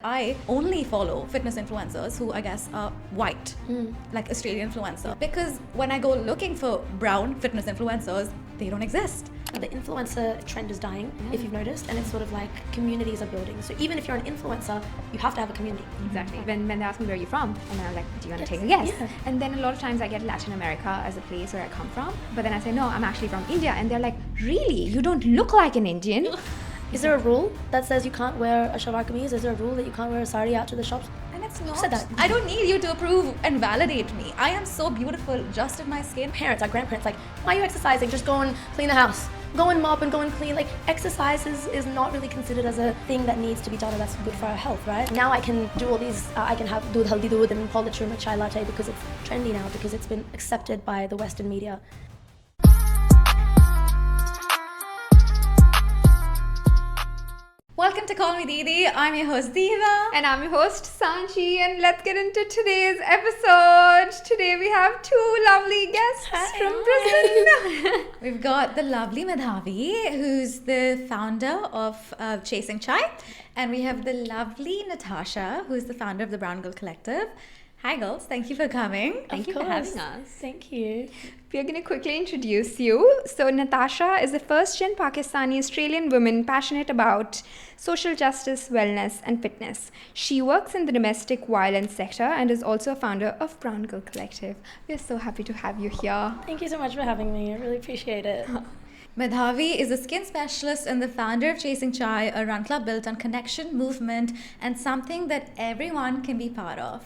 I only follow fitness influencers who I guess are white, like Australian influencer. Because when I go looking for brown fitness influencers, they don't exist. The influencer trend is dying, if you've noticed, and it's sort of like communities are building. So even if you're an influencer, you have to have a community. Exactly. When they ask me where you're from, and then I'm like, do you want to take a guess? Yeah. And then a lot of times I get Latin America as a place where I come from, but then I say, no, I'm actually from India, and they're like, really? You don't look like an Indian? Is there a rule that says you can't wear a shalwar kameez? Is there a rule that you can't wear a sari out to the shops? And it's not. said that? I don't need you to approve and validate me. I am so beautiful just in my skin. Parents, our grandparents, like, why are you exercising? Just go and clean the house. Go and mop and go and clean. Like, exercise is not really considered as a thing that needs to be done and that's good for our health, right? Now I can do all these, I can have doodh haldi doodh and call the turmeric chai latte because it's trendy now, because it's been accepted by the Western media. Welcome to Call Me Didi. I'm your host Diva. And I'm your host Sanchi, and let's get into today's episode. Today we have two lovely guests from Brisbane. We've got the lovely Medhavi, who's the founder of Chasing Chai. And we have the lovely Natasha, who's the founder of the Brown Girl Collective. Hi girls, thank you for coming. Thank you for having us. Thank you. We're going to quickly introduce you. So Natasha is a first-gen Pakistani Australian woman passionate about social justice, wellness and fitness. She works in the domestic violence sector and is also a founder of Brown Girl Collective. We're so happy to have you here. Thank you so much for having me. I really appreciate it. Medhavi is a skin specialist and the founder of Chasing Chai, a run club built on connection, movement and something that everyone can be part of.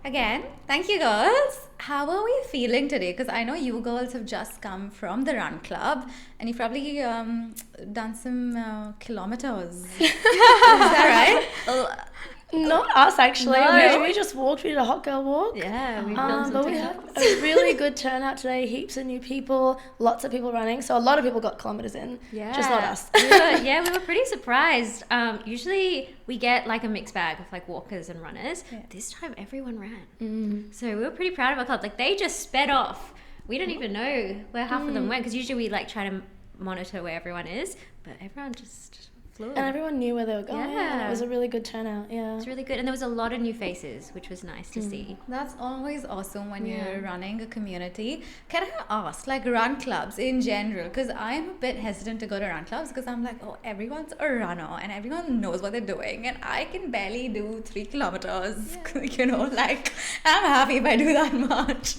Again, thank you girls. How are we feeling today? Because I know you girls have just come from the run club and you've probably done some kilometers. Is that right? Not us, actually. No. We just walked. We did a hot girl walk. Yeah, we've done but some we had a really good turnout today. Heaps of new people, lots of people running. So a lot of people got kilometers in. Yeah. Just not us. we were pretty surprised. Usually we get like a mixed bag of like walkers and runners. Yeah. This time everyone ran. So we were pretty proud of our club. Like they just sped off. We don't even know where half of them went because usually we like try to monitor where everyone is, but everyone just flew. And everyone knew where they were going. Yeah. And it was a really good turnout. Yeah. It's really good, and there was a lot of new faces, which was nice to see. That's always awesome when you're running a community. Can I ask, like run clubs in general, because I'm a bit hesitant to go to run clubs because I'm like, oh, everyone's a runner and everyone knows what they're doing and I can barely do 3 kilometers, you know, like I'm happy if I do that much.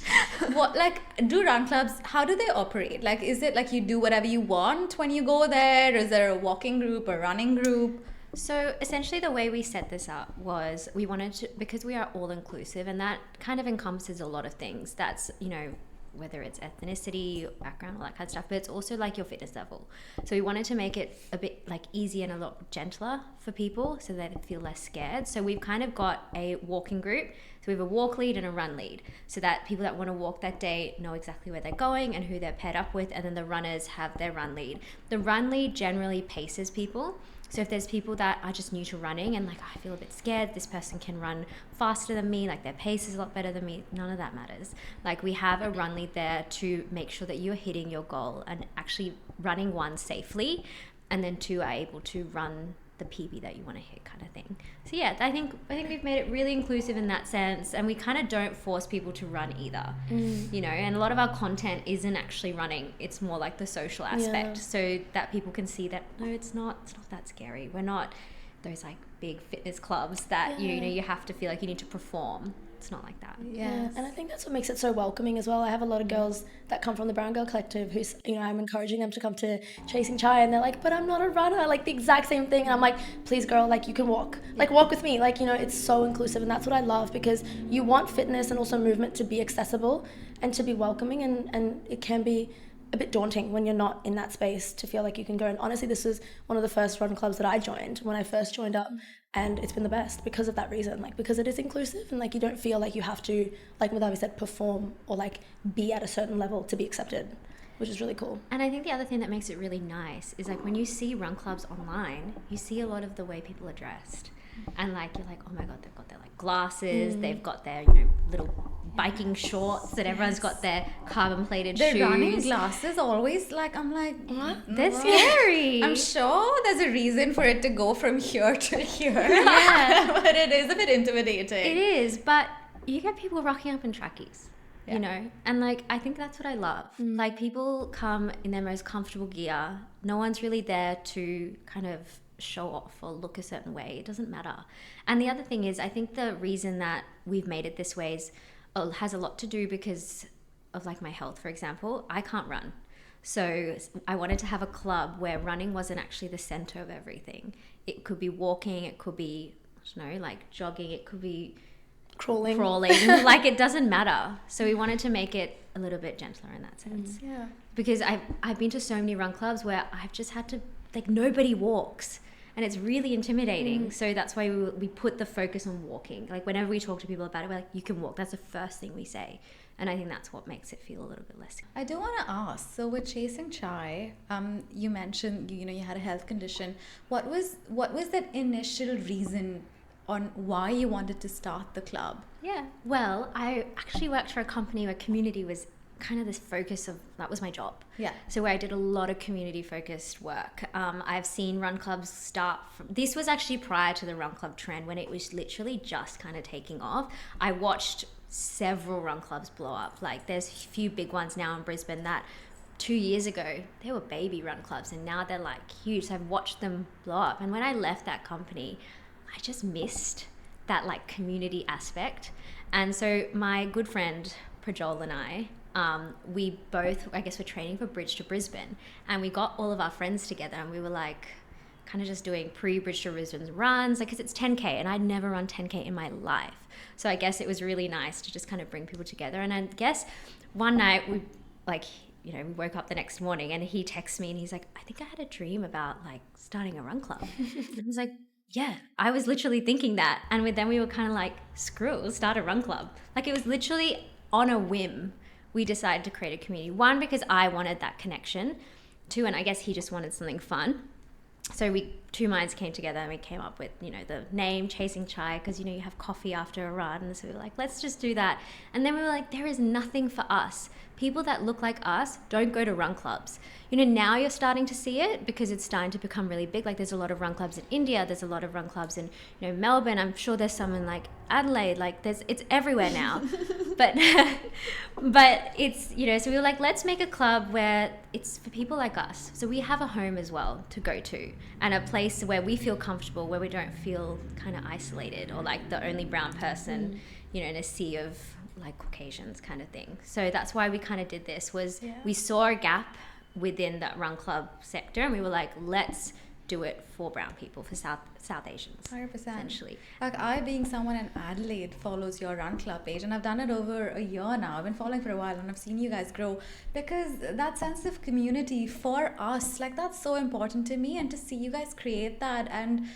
What, like, do run clubs, how do they operate? Like, is it like you do whatever you want when you go there? Is there a walking group or running group? So essentially the way we set this up was we wanted to, because we are all inclusive and that kind of encompasses a lot of things. That's, you know, whether it's ethnicity, background, all that kind of stuff, but it's also like your fitness level. So we wanted to make it a bit like easier and a lot gentler for people so that they feel less scared. So we've kind of got a walking group. So we have a walk lead and a run lead so that people that want to walk that day know exactly where they're going and who they're paired up with, and then the runners have their run lead. The run lead generally paces people. So if there's people that are just new to running and like, I feel a bit scared, this person can run faster than me, like their pace is a lot better than me, none of that matters. Like we have a run lead there to make sure that you're hitting your goal and actually running one safely, and then two are able to run the PB that you want to hit, kind of thing. So yeah, I think we've made it really inclusive in that sense, and we kind of don't force people to run either. You know, and a lot of our content isn't actually running, it's more like the social aspect, so that people can see that no, it's not that scary. We're not those like big fitness clubs that you know you have to feel like you need to perform. It's not like that. Yeah, and I think that's what makes it so welcoming as well. I have a lot of girls that come from the Brown Girl Collective who's, you know, I'm encouraging them to come to Chasing Chai and they're like, but I'm not a runner, like the exact same thing. And I'm like, please girl, like you can walk, like walk with me. Like, you know, it's so inclusive, and that's what I love, because you want fitness and also movement to be accessible and to be welcoming, and it can be a bit daunting when you're not in that space to feel like you can go. And honestly, this was one of the first run clubs that I joined when I first joined up, and it's been the best because of that reason, like because it is inclusive and like you don't feel like you have to, like Madhavi said, perform or like be at a certain level to be accepted, which is really cool. And I think the other thing that makes it really nice is like when you see run clubs online, you see a lot of the way people are dressed. And like you're like, oh my god, they've got their like glasses, they've got their, you know, little biking shorts and everyone's got their carbon plated The shoes. running glasses always like, I'm like, what? They're scary. I'm sure there's a reason for it to go from here to here. Yeah. But it is a bit intimidating. It is, but you get people rocking up in trackies, Yeah. you know, and like I think that's what I love. Like people come in their most comfortable gear. No one's really there to kind of show off or look a certain way. It doesn't matter. And the other thing is, I think the reason that we've made it this way is has a lot to do because of like my health. For example, I can't run. So I wanted to have a club where running wasn't actually the center of everything. It could be walking, it could be, I don't know, like jogging, it could be Crawling. Like it doesn't matter. So we wanted to make it a little bit gentler in that sense. Yeah. Because I've been to so many run clubs where I've just had to, like, nobody walks. And it's really intimidating. So that's why we put the focus on walking. Like whenever we talk to people about it, we're like, you can walk. That's the first thing we say. And I think that's what makes it feel a little bit less. I do want to ask, so with chasing chai, you mentioned you had a health condition. What was that initial reason on why you wanted to start the club? Yeah. Well, I actually worked for a company where community was kind of this focus of, that was my job. Yeah. So where I did a lot of community focused work. I've seen run clubs start from, this was actually prior to the run club trend when it was literally just kind of taking off. I watched several run clubs blow up. Like there's a few big ones now in Brisbane that 2 years ago, they were baby run clubs and now they're like huge. So I've watched them blow up. And when I left that company, I just missed that like community aspect. And so my good friend Prajol and I, we both, I guess, were training for Bridge to Brisbane, and we got all of our friends together and we were like kind of just doing pre-Bridge to Brisbane runs, like, because it's 10K and I'd never run 10K in my life. So I guess it was really nice to just kind of bring people together. And I guess one night we we woke up the next morning and he texts me and he's like, I think I had a dream about like starting a run club. And I was like, yeah, I was literally thinking that. And then we were kind of like, screw it, we'll start a run club. Like it was literally on a whim. We decided to create a community. One, because I wanted that connection. Two, and I guess he just wanted something fun. So two minds came together and we came up with, the name Chasing Chai, because, you have coffee after a run. And so we were like, let's just do that. And then we were like, there is nothing for us. People that look like us don't go to run clubs. Now you're starting to see it because it's starting to become really big. Like there's a lot of run clubs in India. There's a lot of run clubs in, Melbourne. I'm sure there's some in like Adelaide. Like it's everywhere now. but it's, so we were like, let's make a club where it's for people like us. So we have a home as well to go to and a place where we feel comfortable, where we don't feel kind of isolated or like the only brown person, in a sea of like Caucasians kind of thing. So that's why we kind of did this we saw a gap within that run club sector and we were like, let's do it for brown people, for South Asians. 100%. Essentially. Like I, being someone in Adelaide, follows your run club page and I've done it over a year now. I've been following for a while and I've seen you guys grow because that sense of community for us, like that's so important to me, and to see you guys create that, and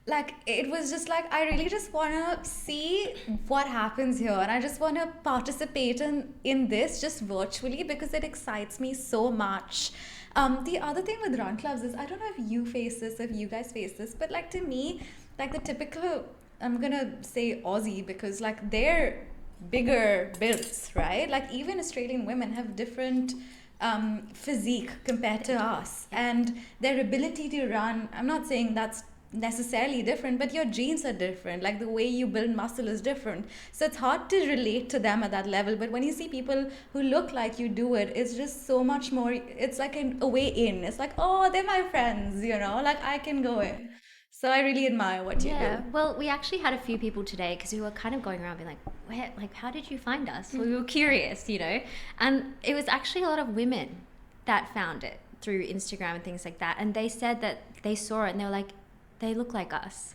like it was just like, I really just want to see what happens here and I just want to participate in this just virtually because it excites me so much. The other thing with run clubs is, I don't know if you face this, if you guys face this, but like to me, like the typical, I'm gonna say Aussie because like they're bigger builds, right? Like even Australian women have different physique compared to us, and their ability to run, I'm not saying that's necessarily different, but your genes are different, like the way you build muscle is different, so it's hard to relate to them at that level. But when you see people who look like you do it, it's just so much more, it's like a way in. It's like, oh, they're my friends, like I can go in. So I really admire what you do. Well, we actually had a few people today because we were kind of going around being like, where, like, how did you find us? We were curious, and it was actually a lot of women that found it through Instagram and things like that, and they said that they saw it and they were like, they look like us,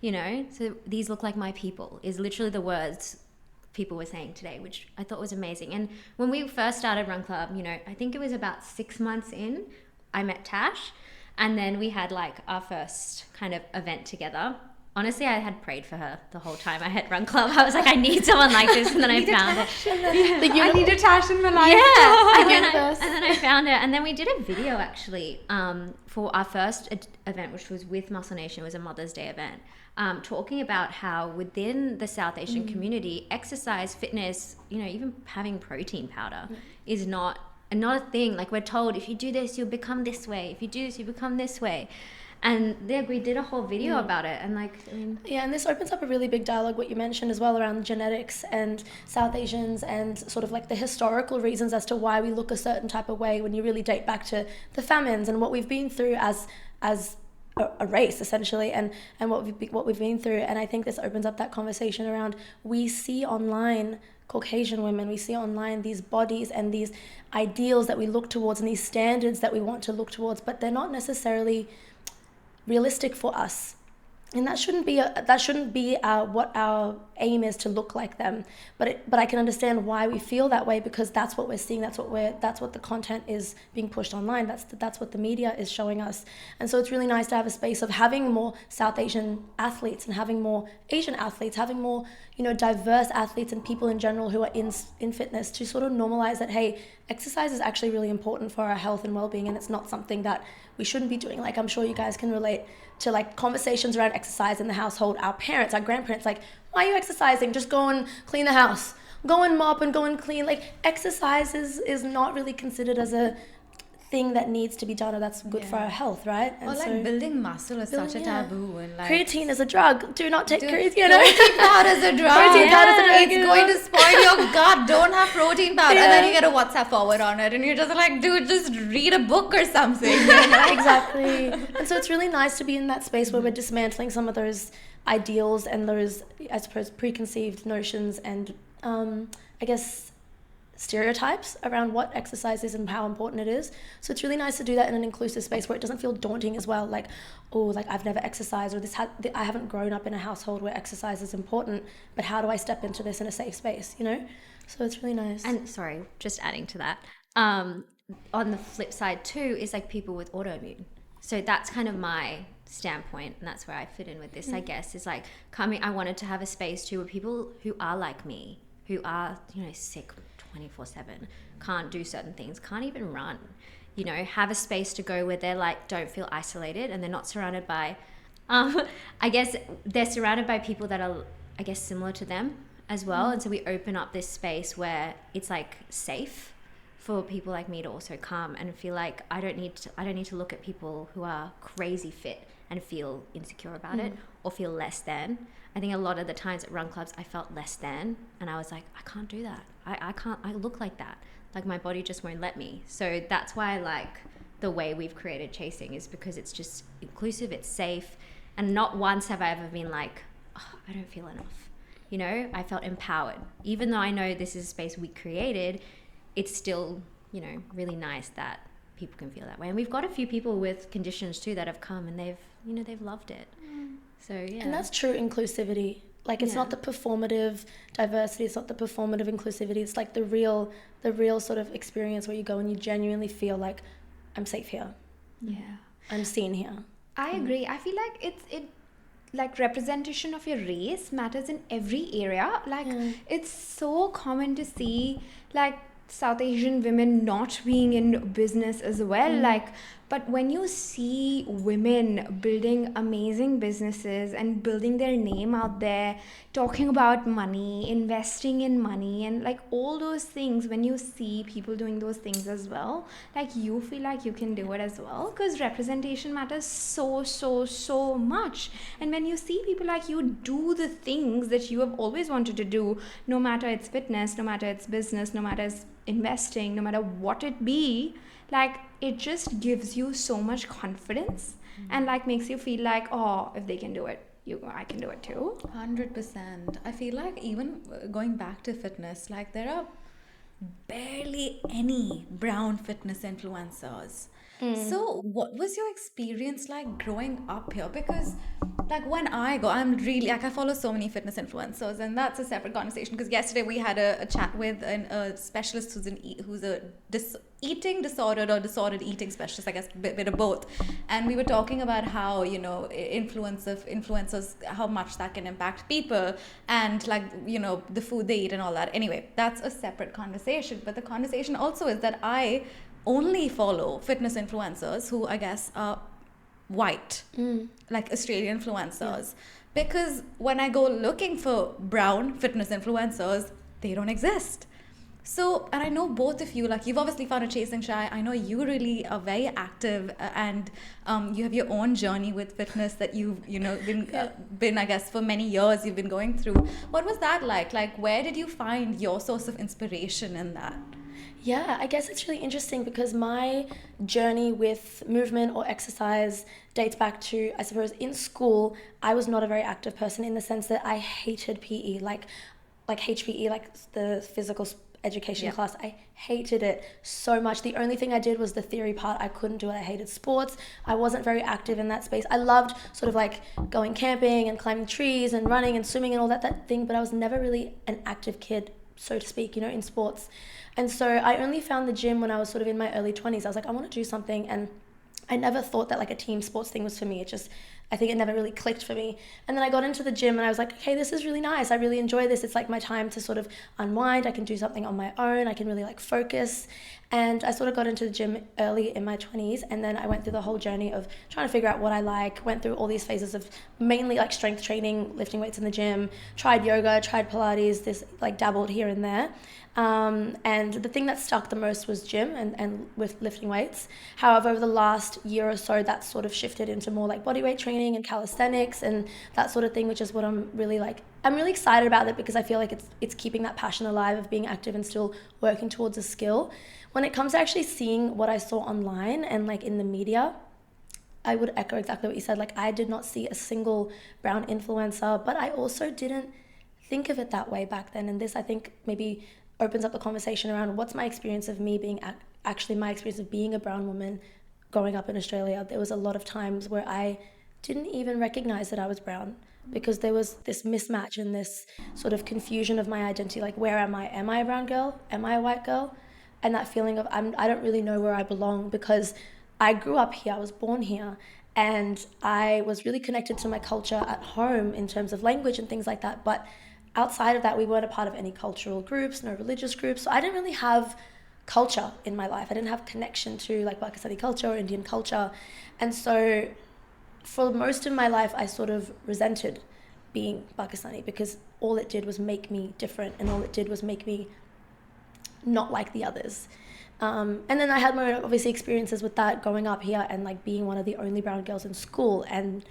so these look like my people, is literally the words people were saying today, which I thought was amazing. And when we first started Run Club, I think it was about 6 months in, I met Tash, and then we had like our first kind of event together. honestly, I had prayed for her the whole time I had run club. I was like, I need someone like this, and then I found it. I need a Tash in my life. And then I found it, and then we did a video actually for our first event, which was with Muscle Nation. It was a Mother's Day event, talking about how within the South Asian community, exercise, fitness, even having protein powder is not a thing. Like, we're told, if you do this, you'll become this way. If you do this, you become this way. And we did a whole video about it, and and this opens up a really big dialogue, what you mentioned as well, around genetics and South Asians, and sort of like the historical reasons as to why we look a certain type of way when you really date back to the famines and what we've been through as a race, essentially, and what we've been through. And I think this opens up that conversation around, we see online Caucasian women, we see online these bodies and these ideals that we look towards and these standards that we want to look towards, but they're not necessarily realistic for us, and that shouldn't be what our aim is, to look like them. But I can understand why we feel that way, because that's what we're seeing. That's what the content is being pushed online. That's what the media is showing us. And so it's really nice to have a space of having more South Asian athletes and having more Asian athletes, having more diverse athletes and people in general who are in fitness, to sort of normalize that, hey, exercise is actually really important for our health and well-being, and it's not something that we shouldn't be doing. Like, I'm sure you guys can relate to like conversations around exercise in the household. Our parents, our grandparents, like, why are you exercising? Just go and clean the house, go and mop and go and clean. Like, exercise is not really considered as a thing that needs to be done, or that's good for our health, right? And or like building muscle is such a taboo, and like creatine is a drug. Do not take creatine. Protein powder is a drug. It's going to spoil your gut. Don't have protein powder. And then you get a WhatsApp forward on it, and you're just like, dude, just read a book or something. Exactly. And so it's really nice to be in that space where we're dismantling some of those ideals and those, I suppose, preconceived notions and I guess stereotypes around what exercise is and how important it is. So it's really nice to do that in an inclusive space where it doesn't feel daunting as well, like, oh, like I've never exercised, or I haven't grown up in a household where exercise is important, but how do I step into this in a safe space, So it's really nice. And sorry, just adding to that, on the flip side too is like people with autoimmune. So that's kind of my standpoint, and that's where I fit in with this, I guess, is like I wanted to have a space too where people who are like me, who are, sick 24/7, can't do certain things, can't even run, have a space to go where they're like, don't feel isolated, and they're not surrounded by, I guess they're surrounded by people that are, I guess, similar to them as well. And so we open up this space where it's like safe for people like me to also come and feel like I don't need to look at people who are crazy fit and feel insecure about it or feel less than. I think a lot of the times at run clubs I felt less than, and I was like, I can't do that. I look like that. Like, my body just won't let me. So that's why I like the way we've created Chasing, is because it's just inclusive, it's safe, and not once have I ever been like, oh, I don't feel enough. I felt empowered. Even though I know this is a space we created, it's still, really nice that people can feel that way. And we've got a few people with conditions too that have come, and they've loved it. So yeah. And that's true inclusivity. Like, it's not the performative diversity, it's not the performative inclusivity, it's like the real sort of experience where you go and you genuinely feel like, I'm safe here. Yeah. I'm seen here. I agree. I feel like it like representation of your race matters in every area. Like, it's so common to see like South Asian women not being in business as well. Like, but when you see women building amazing businesses and building their name out there, talking about money, investing in money, and like all those things, when you see people doing those things as well, like, you feel like you can do it as well, because representation matters so much. And when you see people like you do the things that you have always wanted to do, no matter it's fitness, no matter it's business, no matter it's investing, no matter what it be, like, it just gives you so much confidence and like makes you feel like, oh, if they can do it, I can do it too. 100%. I feel like even going back to fitness, like, there are barely any brown fitness influencers. So what was your experience like growing up here? Because like, when I go, I'm really like, I follow so many fitness influencers, and that's a separate conversation, because yesterday we had a chat with a specialist who's a eating disordered or disordered eating specialist, I guess, bit of both. And we were talking about how, you know, influence of influencers, how much that can impact people, and like, you know, the food they eat and all that. Anyway, that's a separate conversation. But the conversation also is that I only follow fitness influencers who I guess are white, like Australian influencers. Because when I go looking for brown fitness influencers, they don't exist. So, and I know both of you, like you've obviously found a chasing shy. I know you really are very active, and you have your own journey with fitness that you've, you know, been, I guess, for many years you've been going through. What was that like? Like, where did you find your source of inspiration in that? Yeah, I guess it's really interesting because my journey with movement or exercise dates back to, I suppose, in school, I was not a very active person in the sense that I hated PE, like HPE, like the physical education class. I hated it so much. The only thing I did was the theory part. I couldn't do it. I hated sports. I wasn't very active in that space. I loved sort of like going camping and climbing trees and running and swimming and all that thing, but I was never really an active kid, so to speak, you know, in sports. And so I only found the gym when I was sort of in my early 20s. I was like, I want to do something, and I never thought that like a team sports thing was for me. It just, I think it never really clicked for me. And then I got into the gym and I was like, okay, this is really nice. I really enjoy this. It's like my time to sort of unwind. I can do something on my own. I can really like focus. And I sort of got into the gym early in my 20s, and then I went through the whole journey of trying to figure out what I like, went through all these phases of mainly like strength training, lifting weights in the gym, tried yoga, tried Pilates, this like dabbled here and there. And the thing that stuck the most was gym and with lifting weights. However, over the last year or so, that sort of shifted into more like bodyweight training and calisthenics and that sort of thing, which is what I'm really excited about it because I feel like it's keeping that passion alive of being active and still working towards a skill. When it comes to actually seeing what I saw online and like in the media, I would echo exactly what you said. Like, I did not see a single brown influencer, but I also didn't think of it that way back then. And this, I think, maybe opens up the conversation around what's my experience of me being actually my experience of being a brown woman growing up in Australia. There was a lot of times where I didn't even recognize that I was brown because there was this mismatch and this sort of confusion of my identity. Like, where am I? Am I a brown girl? Am I a white girl? And that feeling of I don't really know where I belong because I grew up here, I was born here, and I was really connected to my culture at home in terms of language and things like that. But outside of that, we weren't a part of any cultural groups, no religious groups. So I didn't really have culture in my life. I didn't have connection to like Pakistani culture or Indian culture. And so for most of my life, I sort of resented being Pakistani because all it did was make me different and all it did was make me not like the others. And then I had my own, obviously, experiences with that growing up here and like being one of the only brown girls in school. And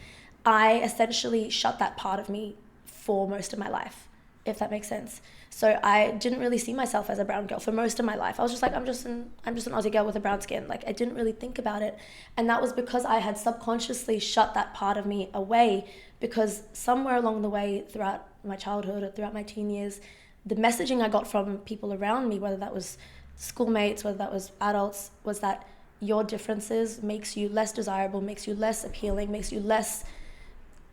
I essentially shut that part of me for most of my life, if that makes sense. So I didn't really see myself as a brown girl for most of my life. I was just like, I'm just an Aussie girl with a brown skin. Like, I didn't really think about it. And that was because I had subconsciously shut that part of me away, because somewhere along the way throughout my childhood or throughout my teen years, the messaging I got from people around me, whether that was schoolmates, whether that was adults, was that your differences makes you less desirable, makes you less appealing, makes you less,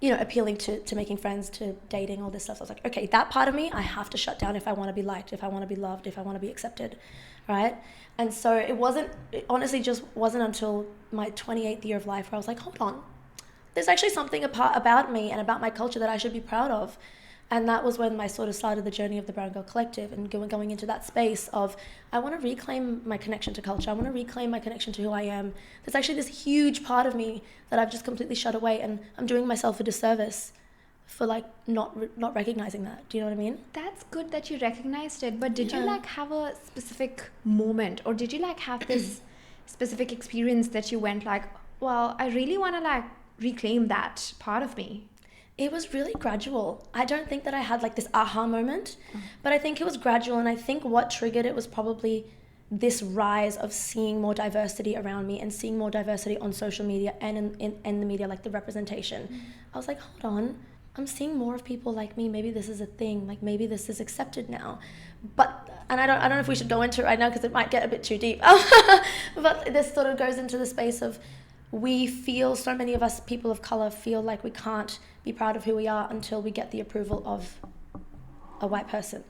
you know, appealing to making friends, to dating, all this stuff. So I was like, okay, that part of me I have to shut down if I want to be liked, if I want to be loved, if I want to be accepted, right? And so it honestly just wasn't until my 28th year of life where I was like, hold on, there's actually something about me and about my culture that I should be proud of. And that was when I sort of started the journey of the Brown Girl Collective and going into that space of, I want to reclaim my connection to culture. I want to reclaim my connection to who I am. There's actually this huge part of me that I've just completely shut away, and I'm doing myself a disservice for like not recognizing that. Do you know what I mean? That's good that you recognized it, but did you like have a specific moment, or did you like have this specific experience that you went like, well, I really want to like reclaim that part of me? It was really gradual. I don't think that I had like this aha moment, but I think it was gradual. And I think what triggered it was probably this rise of seeing more diversity around me and seeing more diversity on social media and in the media, like the representation. I was like, hold on, I'm seeing more of people like me. Maybe this is a thing. Like, maybe this is accepted now. And I don't know if we should go into it right now because it might get a bit too deep. But this sort of goes into the space of, we feel, so many of us people of color feel like we can't be proud of who we are until we get the approval of a white person.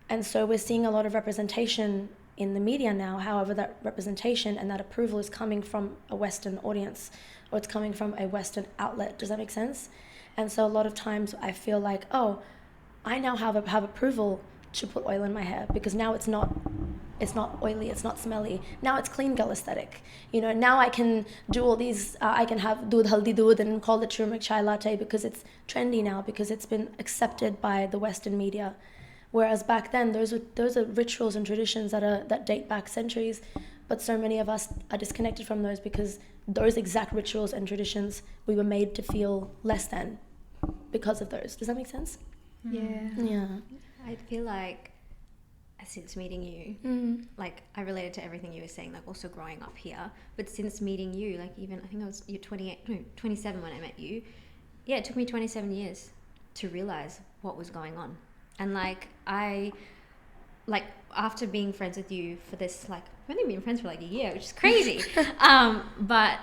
And so we're seeing a lot of representation in the media now. However, that representation and that approval is coming from a Western audience, or it's coming from a Western outlet. Does that make sense? And so a lot of times I feel like, oh, I now have approval to put oil in my hair, because now it's not oily, it's not smelly. Now it's clean girl aesthetic. You know, now I can do all these, I can have doodh haldi doodh and call it turmeric chai latte, because it's trendy now, because it's been accepted by the Western media. Whereas back then, those are rituals and traditions that date back centuries, but so many of us are disconnected from those, because those exact rituals and traditions, we were made to feel less than because of those. Does that make sense? Yeah. I feel like since meeting you, like I related to everything you were saying, like also growing up here, but since meeting you, like even I think you're 27 when I met you. Yeah, it took me 27 years to realize what was going on. And after being friends with you for this, like we've only been friends for like a year, which is crazy. But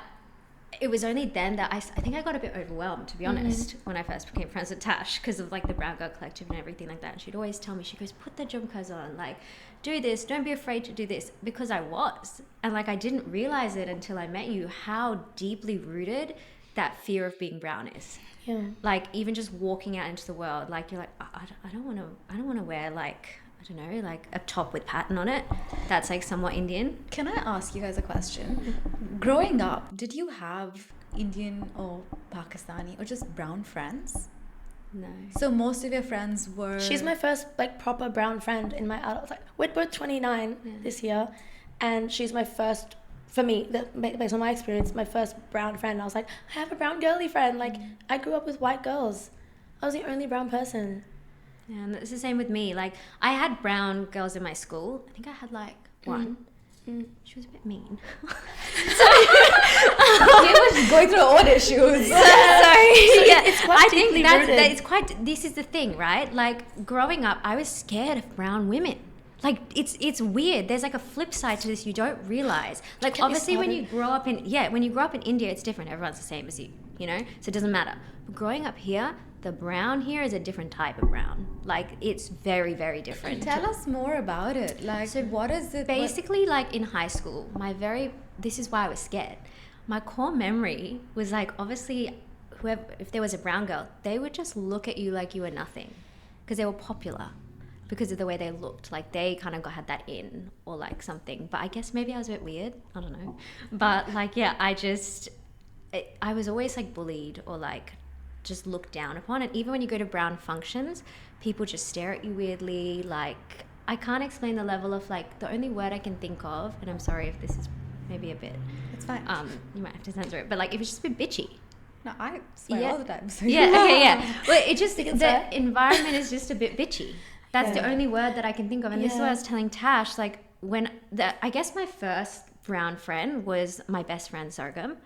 it was only then that I think I got a bit overwhelmed, to be honest, when I first became friends with Tash, because of like the Brown Girl Collective and everything like that. And she'd always tell me, she goes, put the jumkas on, like do this, don't be afraid to do this, because I was. And like I didn't realize it until I met you, how deeply rooted that fear of being brown is. Yeah. Like even just walking out into the world, like you're like, I don't want to wear like, I don't know, like a top with pattern on it that's like somewhat Indian. Can I ask you guys a question? Growing up, did you have Indian or Pakistani or just brown friends? No. So most of your friends were... She's my first like proper brown friend in my adult, like we're both 29 this year, and she's my first, for me, based on my experience, my first brown friend. I was like, I have a brown girly friend. Like I grew up with white girls. I was the only brown person. Yeah, and it's the same with me. Like I had brown girls in my school. I think I had like one. She was a bit mean. You were going through own issues. Sorry. Yeah, it's quite I think deeply that rooted. it's quite. This is the thing, right? Like growing up, I was scared of brown women. Like it's weird. There's like a flip side to this you don't realize. Like obviously when you grow up in India, it's different. Everyone's the same as you, you know. So it doesn't matter. But growing up here, the brown here is a different type of brown. Like it's very, very different. Tell us more about it. Like, so what is it? Basically, like in high school, this is why I was scared. My core memory was like, obviously, if there was a brown girl, they would just look at you like you were nothing, because they were popular, because of the way they looked. Like they kind of had that in, or like something. But I guess maybe I was a bit weird. I don't know. But like, yeah, I was always like bullied or like just looked down upon. And even when you go to brown functions, people just stare at you weirdly. Like I can't explain the level of like, the only word I can think of, and I'm sorry if this is maybe a bit, it's fine. You might have to censor it, but like it was just a bit bitchy. No, I swear all the time. So Yeah, okay, yeah. Well, it just, the environment is just a bit bitchy. That's the only word that I can think of. And this is what I was telling Tash, like I guess my first brown friend was my best friend Sargam.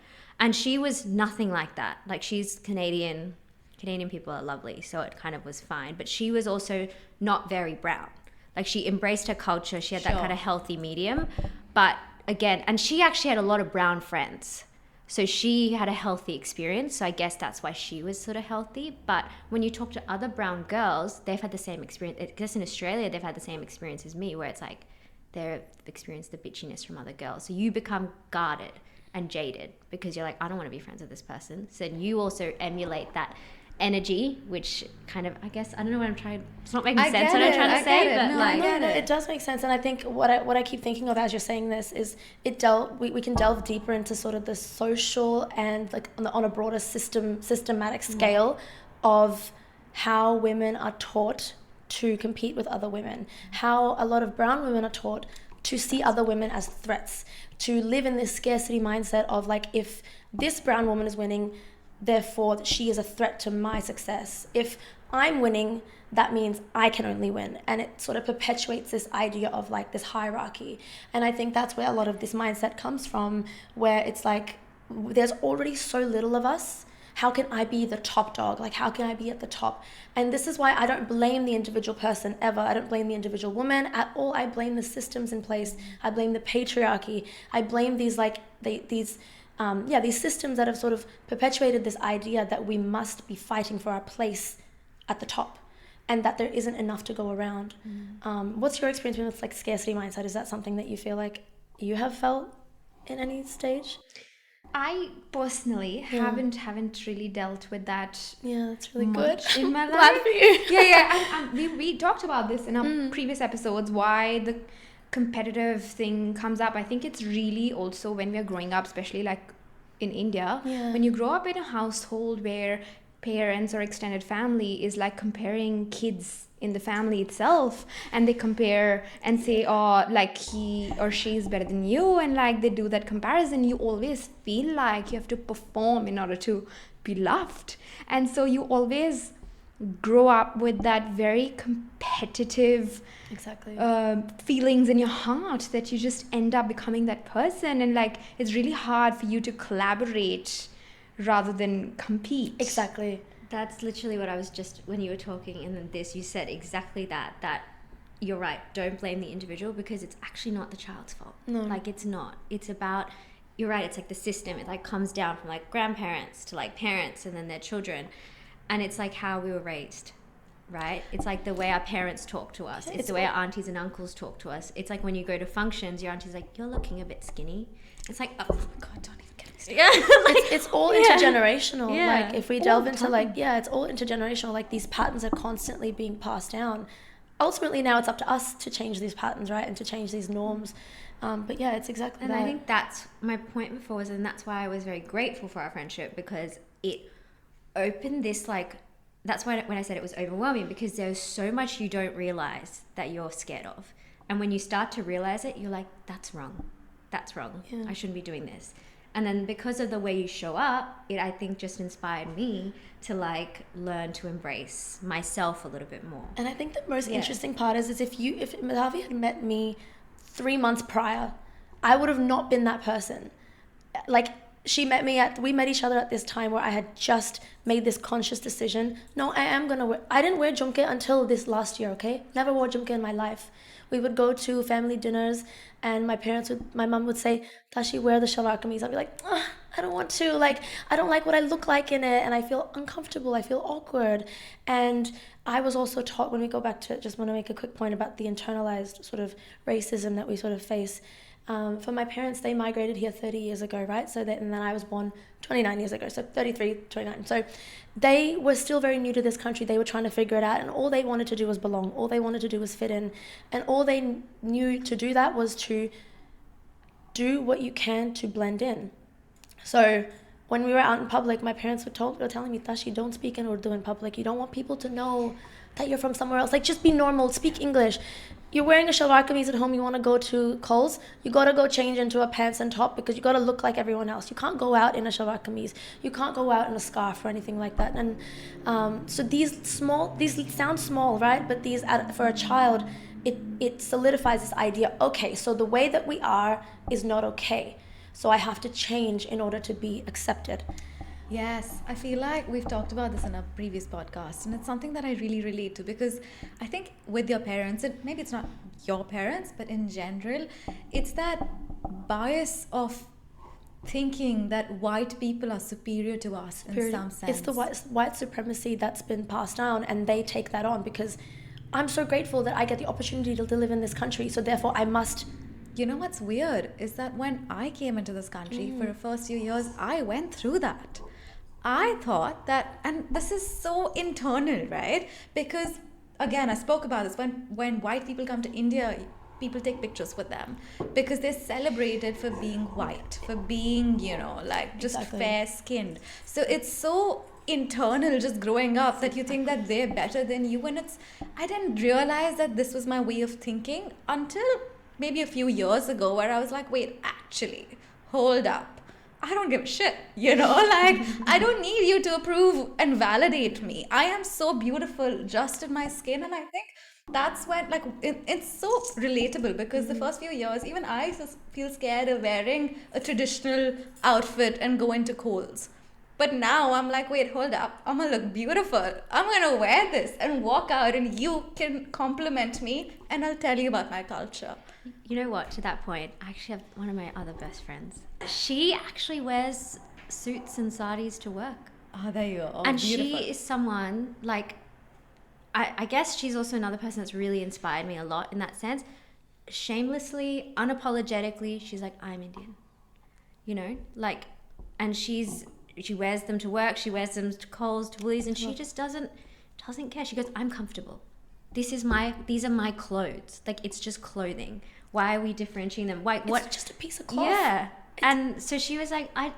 And she was nothing like that. Like she's Canadian. Canadian people are lovely, so it kind of was fine. But she was also not very brown. Like she embraced her culture. She had that kind of healthy medium. But again, and she actually had a lot of brown friends. So she had a healthy experience. So I guess that's why she was sort of healthy. But when you talk to other brown girls, they've had the same experience. I guess in Australia, they've had the same experience as me, where it's like they've experienced the bitchiness from other girls. So you become guarded and jaded because you're like, I don't want to be friends with this person. So you also emulate that energy, which kind of, I guess, I don't know what I'm trying, it's not making sense what I'm trying to say, but like, it does make sense. And I think what I keep thinking of as you're saying this is we can delve deeper into sort of the social and like on a broader systematic scale of how women are taught to compete with other women, how a lot of brown women are taught to see other women as threats, to live in this scarcity mindset of like, if this brown woman is winning, therefore she is a threat to my success. If I'm winning, that means I can only win. And it sort of perpetuates this idea of like this hierarchy. And I think that's where a lot of this mindset comes from, where it's like, there's already so little of us. How can I be the top dog? Like, how can I be at the top? And this is why I don't blame the individual person ever. I don't blame the individual woman at all. I blame the systems in place. I blame the patriarchy. I blame these these systems that have sort of perpetuated this idea that we must be fighting for our place at the top. and that there isn't enough to go around. What's your experience with like scarcity mindset? Is that something that you feel like you have felt in any stage? I personally haven't really dealt with that. Yeah, that's really much good. in my Glad life. for you. We talked about this in our previous episodes, why the competitive thing comes up. I think it's really also when we're growing up, especially like in India, when you grow up in a household where parents or extended family is like comparing kids in the family itself, and they compare and say, oh, like he or she is better than you, and like they do that comparison. You always feel like you have to perform in order to be loved, and so you always grow up with that very competitive feelings in your heart, that you just end up becoming that person, and like it's really hard for you to collaborate rather than compete. Exactly. That's literally what I was just, when you were talking and then this, you said exactly that you're right, don't blame the individual, because it's actually not the child's fault. No. Like it's not. It's about, you're right, it's like the system. It like comes down from like grandparents to like parents and then their children. And it's like how we were raised, right? It's like the way our parents talk to us. It's the way our aunties and uncles talk to us. It's like when you go to functions, your auntie's like, you're looking a bit skinny. It's like, oh my God, don't even get me started. Yeah, it's all intergenerational. Yeah. Like if we delve into like, it's all intergenerational. Like these patterns are constantly being passed down. Ultimately now it's up to us to change these patterns, right? And to change these norms. But yeah, it's exactly and that. I think that's my point before was, and that's why I was very grateful for our friendship, because it opened this, like, that's why when I said it was overwhelming, because there's so much you don't realize that you're scared of. And when you start to realize it, you're like, that's wrong. That's wrong. Yeah. I shouldn't be doing this. And then because of the way you show up, it, I think, just inspired me to like learn to embrace myself a little bit more. And I think the most interesting part is if Medhavi had met me 3 months prior, I would have not been that person. Like we met each other at this time where I had just made this conscious decision. No, I didn't wear jumke until this last year, okay? Never wore jumke in my life. We would go to family dinners and my mom would say, Tashi, wear the shalwar kameez. I'd be like, I don't want to. Like, I don't like what I look like in it, and I feel uncomfortable. I feel awkward. And I was also taught, when we go back to it, just want to make a quick point about the internalized sort of racism that we sort of face. For my parents, they migrated here 30 years ago, right? And then I was born 29 years ago, so 33, 29. So they were still very new to this country. They were trying to figure it out, and all they wanted to do was belong. All they wanted to do was fit in. And all they knew to do that was to do what you can to blend in. So when we were out in public, my parents were telling me, Tashi, don't speak in Urdu in public. You don't want people to know that you're from somewhere else. Like, just be normal, speak English. You're wearing a shalwar kameez at home, you want to go to Coles, you got to go change into a pants and top because you got to look like everyone else. You can't go out in a shalwar kameez. You can't go out in a scarf or anything like that. And so these sound small, right? But these, for a child, it solidifies this idea, okay, so the way that we are is not okay. So I have to change in order to be accepted. Yes, I feel like we've talked about this in a previous podcast, and it's something that I really relate to, because I think with your parents, maybe it's not your parents, but in general, it's that bias of thinking that white people are superior to us in some sense. It's the white supremacy that's been passed down, and they take that on because I'm so grateful that I get the opportunity to live in this country, so therefore I must. You know what's weird is that when I came into this country for the first few years, I went through that. I thought that, and this is so internal, right? Because again, I spoke about this, when white people come to India, people take pictures with them because they're celebrated for being white, for being, just fair skinned. So it's so internal just growing up that you think that they're better than you. And I didn't realize that this was my way of thinking until maybe a few years ago, where I was like, wait, actually, hold up. I don't give a shit, I don't need you to approve and validate me. I am so beautiful just in my skin. And I think that's when, it's so relatable, because the first few years, even I feel scared of wearing a traditional outfit and go into Kohl's. But now I'm like, wait, hold up. I'm going to look beautiful. I'm going to wear this and walk out, and you can compliment me, and I'll tell you about my culture. You know what? To that point, I actually have one of my other best friends. She actually wears suits and saris to work. Oh, there you go. Oh, and beautiful. she is someone, I guess she's also another person that's really inspired me a lot in that sense. Shamelessly, unapologetically, she's like, I'm Indian, you know, like, and she wears them to work, she wears them to Coles, to Woolies, and she just doesn't care. She goes, I'm comfortable. These are my clothes. Like, it's just clothing. Why are we differentiating them? Why, what? It's just a piece of cloth. Yeah. And so she was like, I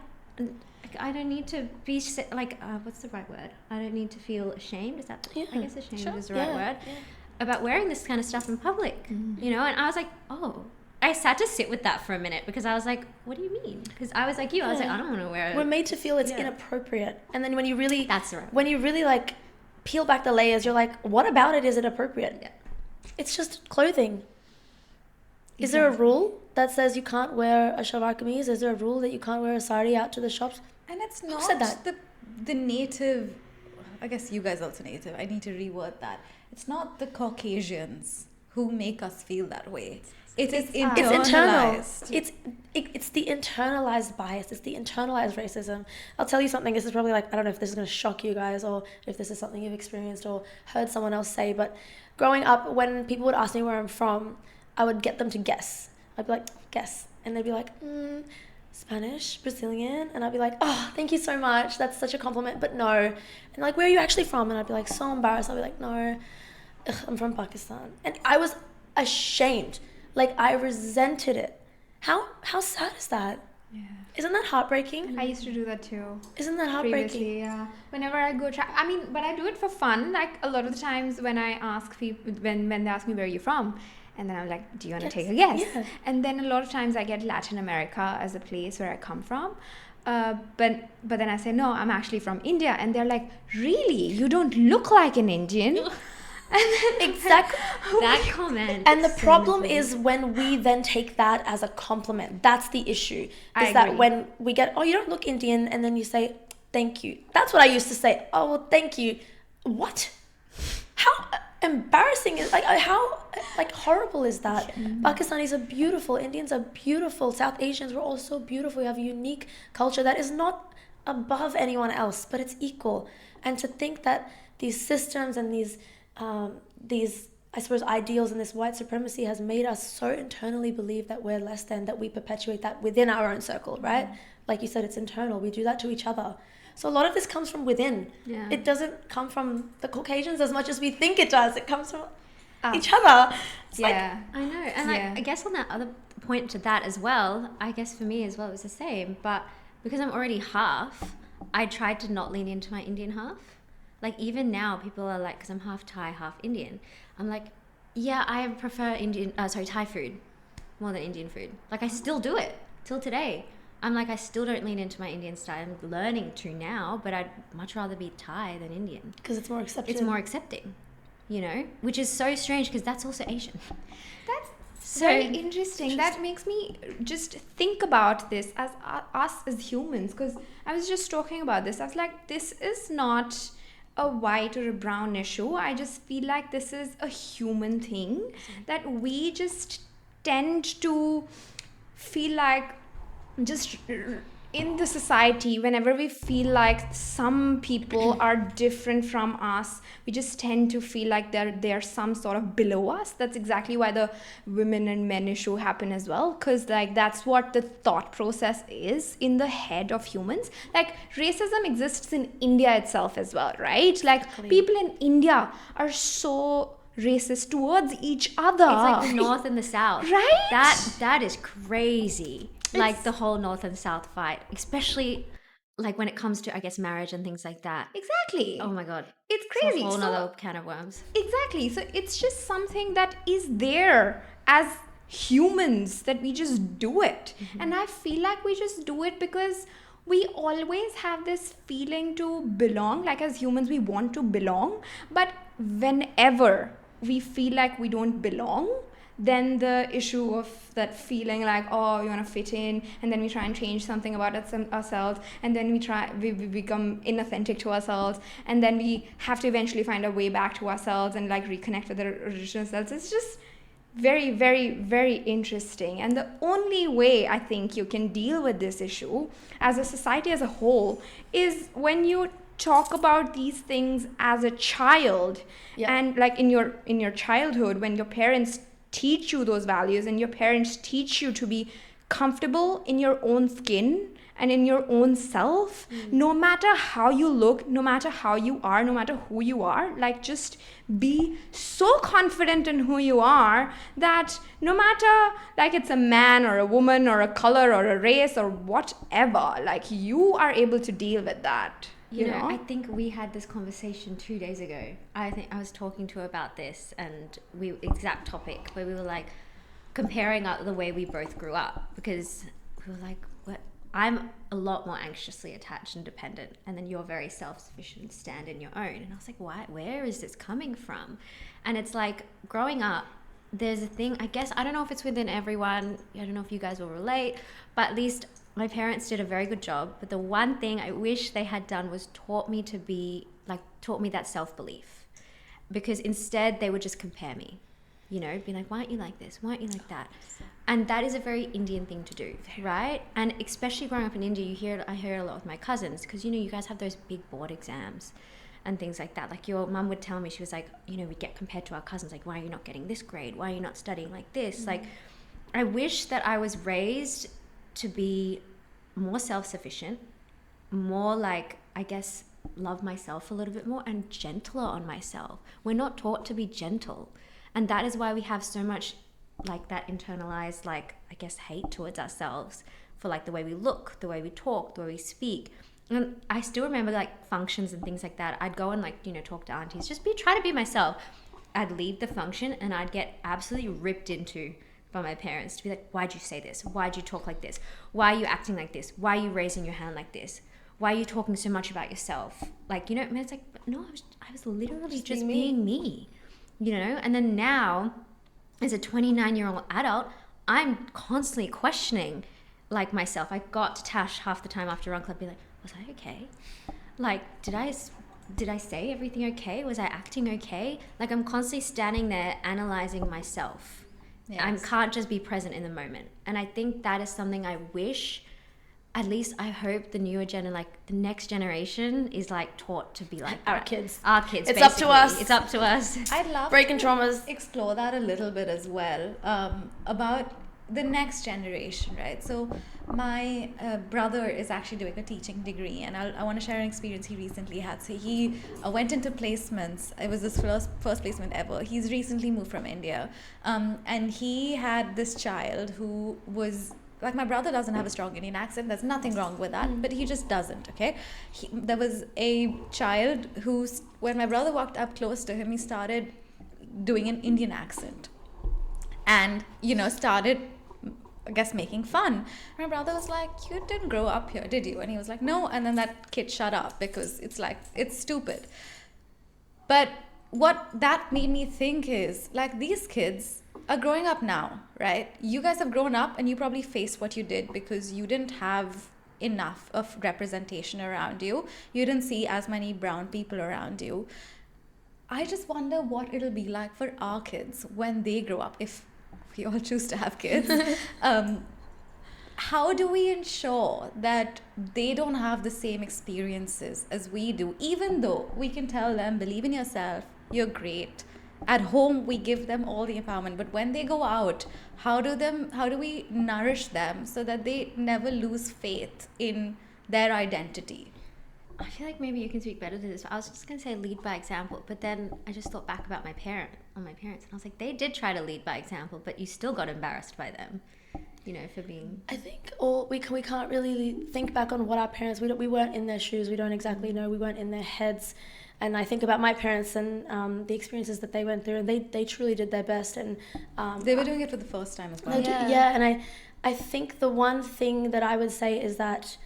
don't need to be like, what's the right word? I don't need to feel ashamed. Is that? Yeah. I guess ashamed Sure. is the right word. Yeah. About wearing this kind of stuff in public, you know. And I was like, oh. I sat to sit with that for a minute because I was like, what do you mean? Because I was like you. I was like, I don't want to wear it. We're made to feel it's inappropriate, and then when you really That's right. when you really like peel back the layers, you're like, what about it is inappropriate? Yeah. It's just clothing. Is there a rule that says you can't wear a shalwar kameez? Is there a rule that you can't wear a sari out to the shops? And it's Who not said that? the native, I guess you guys are also native. I need to reword that. It's not the Caucasians who make us feel that way. It is It's internal. internalized. It's the internalized bias. It's the internalized racism. I'll tell you something. This is probably like, I don't know if this is going to shock you guys or if this is something you've experienced or heard someone else say, but growing up, when people would ask me where I'm from, I would get them to guess. I'd be like, guess. And they'd be like, Spanish, Brazilian. And I'd be like, oh, thank you so much. That's such a compliment, but no. And like, where are you actually from? And I'd be like, so embarrassed. I'd be like, no, I'm from Pakistan. And I was ashamed. Like, I resented it. How sad is that? Yeah. Isn't that heartbreaking? I used to do that too. Isn't that heartbreaking? Previously, yeah. Whenever I go but I do it for fun. Like, a lot of the times when I ask people, when they ask me where are you from, and then I'm like, do you want to take a guess? Yeah. And then a lot of times I get Latin America as a place where I come from. But then I say, no, I'm actually from India. And they're like, really? You don't look like an Indian? Exactly. That comment. And the problem is when we then take that as a compliment. That's the issue. I Is that agree. when we get, oh, you don't look Indian, and then you say, thank you. That's what I used to say. Oh, well, thank you. What? How embarrassing is how horrible is that? Pakistanis are beautiful. Indians are beautiful. South Asians, we're all so beautiful. We have a unique culture that is not above anyone else, but it's equal. And to think that these systems and these I suppose ideals and this white supremacy has made us so internally believe that we're less than, that we perpetuate that within our own circle, right? Like you said, it's internal. We do that to each other. So a lot of this comes from within. Yeah. It doesn't come from the Caucasians as much as we think it does. It comes from each other. It's Yeah. I know. And Yeah. I guess on that other point to that as well, I guess for me as well, it was the same. But because I'm already half, I tried to not lean into my Indian half. Like, even now, people are like, because I'm half Thai, half Indian. I'm like, yeah, I prefer Thai food more than Indian food. Like, I still do it till today. I'm like, I still don't lean into my Indian style. I'm learning to now, but I'd much rather be Thai than Indian. because it's more accepted. It's more accepting, you know, which is so strange because that's also Asian. That's So very interesting. That makes me just think about this as us as humans, because I was just talking about this. I was like, this is not a white or a brown issue. I just feel like this is a human thing that we just tend to feel like, just in the society, whenever we feel like some people are different from us, we just tend to feel like they're some sort of below us. That's exactly why the women and men issue happen as well, because like that's what the thought process is in the head of humans. Like, racism exists in India itself as well, right? Like, people in India are so racist towards each other. it's like the North and the South. Right? That is crazy. Like, the whole North and South fight, especially like when it comes to, I guess, marriage and things like that. Exactly. Oh my God. It's It's crazy. a whole So- nother can of worms. Exactly. So it's just something that is there as humans, that we just do it. And I feel like we just do it because we always have this feeling to belong. Like, as humans, we want to belong. But whenever we feel like we don't belong, then the issue of that feeling like, oh, you want to fit in, and then we try and change something about ourselves, and then we become inauthentic to ourselves, and then we have to eventually find a way back to ourselves and like reconnect with our original selves. It's just very, very, very interesting. And the only way I think you can deal with this issue as a society as a whole is when you talk about these things as a child, Yeah. and like in your childhood, when your parents teach you those values and your parents teach you to be comfortable in your own skin and in your own self, no matter how you look, no matter how you are, no matter who you are, like just be so confident in who you are that no matter like it's a man or a woman or a color or a race or whatever, like you are able to deal with that. You know, I think we had this conversation 2 days ago. I think I was talking to her about this, and exact topic where we were like comparing the way we both grew up, because we were like, what? I'm a lot more anxiously attached and dependent, and then you're very self-sufficient, stand in your own. And I was like, why? Where is this coming from? And it's like growing up, there's a thing, I guess, I don't know if it's within everyone, I don't know if you guys will relate, but at least my parents did a very good job. But the one thing I wish they had done was taught me that self-belief. Because instead they would just compare me, you know, be like, why aren't you like this? Why aren't you like that? And that is a very Indian thing to do, right? And especially growing up in India, I hear it a lot with my cousins, because, you know, you guys have those big board exams and things like that. Like your mum would tell me, she was like, you know, we get compared to our cousins, like, why are you not getting this grade? Why are you not studying like this? Like, I wish that I was raised to be more self-sufficient, more like, I guess, love myself a little bit more, and gentler on myself. We're not taught to be gentle. And that is why we have so much like that internalized, like, I guess, hate towards ourselves for like the way we look, the way we talk, the way we speak. And I still remember like functions and things like that. I'd go and like, you know, talk to aunties, try to be myself. I'd leave the function and I'd get absolutely ripped into by my parents to be like, why'd you say this? Why'd you talk like this? Why are you acting like this? Why are you raising your hand like this? Why are you talking so much about yourself? Like, you know, and it's like, no, I was literally just being me, you know? And then now, as a 29-year-old adult, I'm constantly questioning like myself. I got to Tash half the time after Run Club, be like, was I okay? Like, did I say everything okay? Was I acting okay? Like, I'm constantly standing there analyzing myself. Yes. I can't just be present in the moment. And I think that is something I wish, at least I hope the next generation is like taught to be like our kids. Our kids. It's basically. up to us. It's up to us. I'd love breaking to traumas. explore that a little bit as well, about the next generation, right? So my brother is actually doing a teaching degree, and I want to share an experience he recently had. So he went into placements. It was his first placement ever. He's recently moved from India, and he had this child who was like, my brother doesn't have a strong Indian accent. There's nothing wrong with that, but he just doesn't, okay? There was a child who, when my brother walked up close to him, he started doing an Indian accent and, you know, started, I guess, making fun. My brother was like, you didn't grow up here, did you? And he was like, no. And then that kid shut up, because it's like, it's stupid. But what that made me think is, like, these kids are growing up now, right? You guys have grown up and you probably faced what you did because you didn't have enough of representation around you. You didn't see as many brown people around you. I just wonder what it'll be like for our kids when they grow up, if we all choose to have kids. How do we ensure that they don't have the same experiences as we do, even though we can tell them, believe in yourself, you're great. At home, we give them all the empowerment, but when they go out, how do we nourish them so that they never lose faith in their identity? I feel like maybe you can speak better to this. I was just going to say lead by example, but then I just thought back about my parents, and I was like, they did try to lead by example, but you still got embarrassed by them, you know, for being... I think we can't really think back on what our parents, we weren't in their shoes, we don't exactly know, we weren't in their heads. And I think about my parents and the experiences that they went through, and they truly did their best. And they were doing it for the first time as well. And I think the one thing that I would say is that,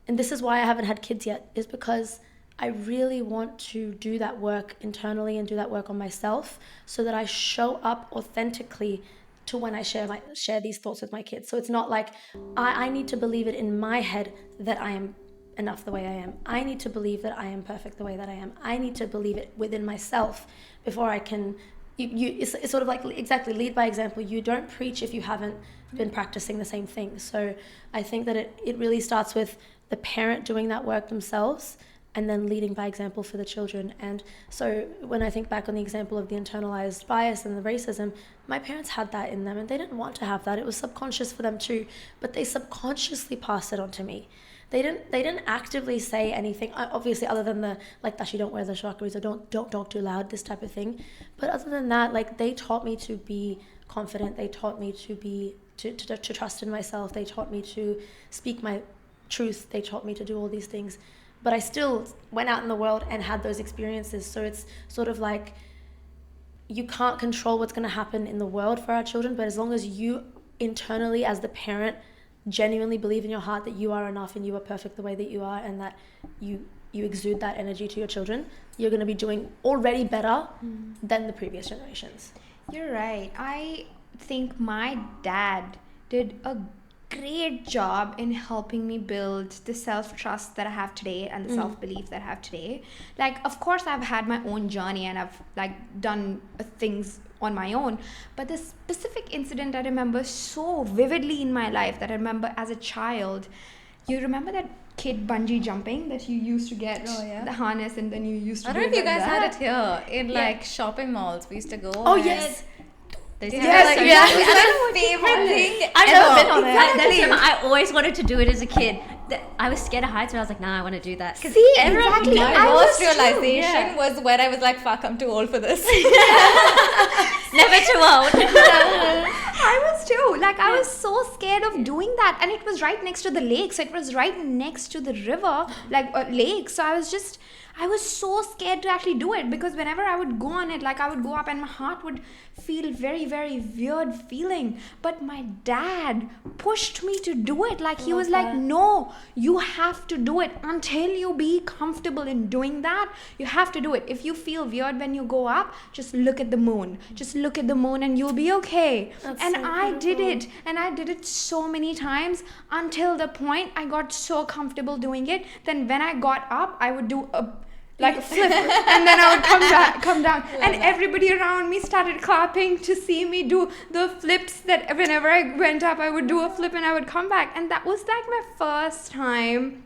and this is why I haven't had kids yet, is because I really want to do that work internally and do that work on myself, so that I show up authentically to when I share these thoughts with my kids. So it's not like I need to believe it in my head that I am enough the way I am. I need to believe that I am perfect the way that I am. I need to believe it within myself before I can... It's sort of like, exactly, lead by example. You don't preach if you haven't been practicing the same thing. So I think that it really starts with the parent doing that work themselves, and then leading by example for the children. And so when I think back on the example of the internalized bias and the racism, my parents had that in them, and they didn't want to have that. It was subconscious for them too, but they subconsciously passed it on to me. They didn't actively say anything, obviously, other than the like that you don't wear the chakras or don't talk too loud, this type of thing. But other than that, like, they taught me to be confident. They taught me to be to trust in myself. They taught me to speak my truth. They taught me to do all these things. But I still went out in the world and had those experiences. So it's sort of like, you can't control what's going to happen in the world for our children, but as long as you internally, as the parent, genuinely believe in your heart that you are enough and you are perfect the way that you are, and that you exude that energy to your children, you're going to be doing already better than the previous generations. You're right. I think my dad did a great job in helping me build the self-trust that I have today and the self-belief that I have today. Like, of course, I've had my own journey and I've like done things on my own, but the specific incident I remember so vividly in my life, that I remember as a child. You remember that kid bungee jumping that you used to get the harness, and then you used to I don't know if you guys had it here in like shopping malls. We used to go. Oh yes. They Yes, like, yeah. it was my favorite thing. I've never been on it. That's I always wanted to do it as a kid. I was scared of heights, but I was like, nah, I want to do that. See, Everyone, exactly. my I worst was too. realization was when I was like, fuck, I'm too old for this. Never too old. I was too. Like, I was so scared of doing that. And it was right next to the lake. So it was right next to the river, like a lake. So I was so scared to actually do it, because whenever I would go on it, like, I would go up and my heart would feel very, very weird feeling. But my dad pushed me to do it. Like, he was like, no, you have to do it until you be comfortable in doing that. You have to do it. If you feel weird when you go up, just look at the moon. Just look at the moon and you'll be okay. That's and so I did beautiful. it. And I did it so many times until the point I got so comfortable doing it. Then when I got up, I would do a flip, and then I would come down, and everybody around me started clapping to see me do the flips. That whenever I went up, I would do a flip and I would come back, and that was like my first time,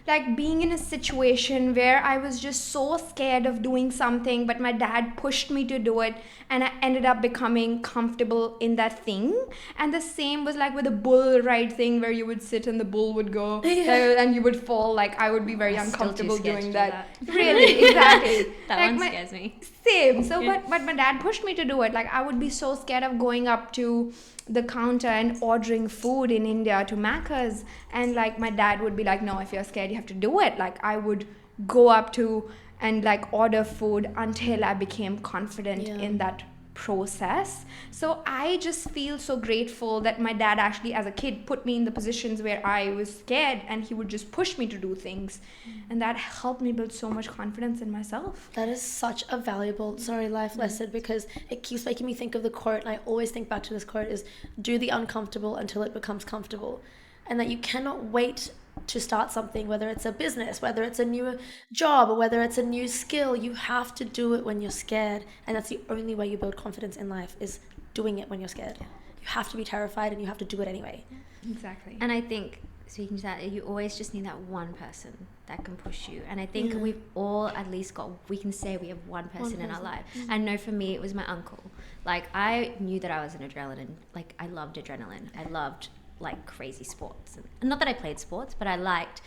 like, being in a situation where I was just so scared of doing something, but my dad pushed me to do it, and I ended up becoming comfortable in that thing. And the same was like with the bull ride thing, where you would sit and the bull would go and you would fall. Like, I would be very uncomfortable doing that. Really, exactly. That like one scares me. Same. So, but my dad pushed me to do it. Like, I would be so scared of going up to the counter and ordering food in India to Macca's, and like, my dad would be like, no, if you're scared, you have to do it. Like, I would go up to and like order food until I became confident in that process. So I just feel so grateful that my dad actually, as a kid, put me in the positions where I was scared, and he would just push me to do things, and that helped me build so much confidence in myself. That is such a valuable, life lesson, because it keeps making me think of the quote, and I always think back to this quote, is do the uncomfortable until it becomes comfortable. And that you cannot wait to start something, whether it's a business, whether it's a new job, or whether it's a new skill. You have to do it when you're scared, and that's the only way you build confidence in life, is doing it when you're scared. You have to be terrified, and you have to do it anyway. Exactly. And I think, speaking to that, you always just need that one person that can push you. And I think we've all at least we can say we have one person in our life. I know for me, it was my uncle. Like, I knew that I was an adrenaline. Like, I loved adrenaline. I loved like crazy sports, and not that I played sports, but I liked,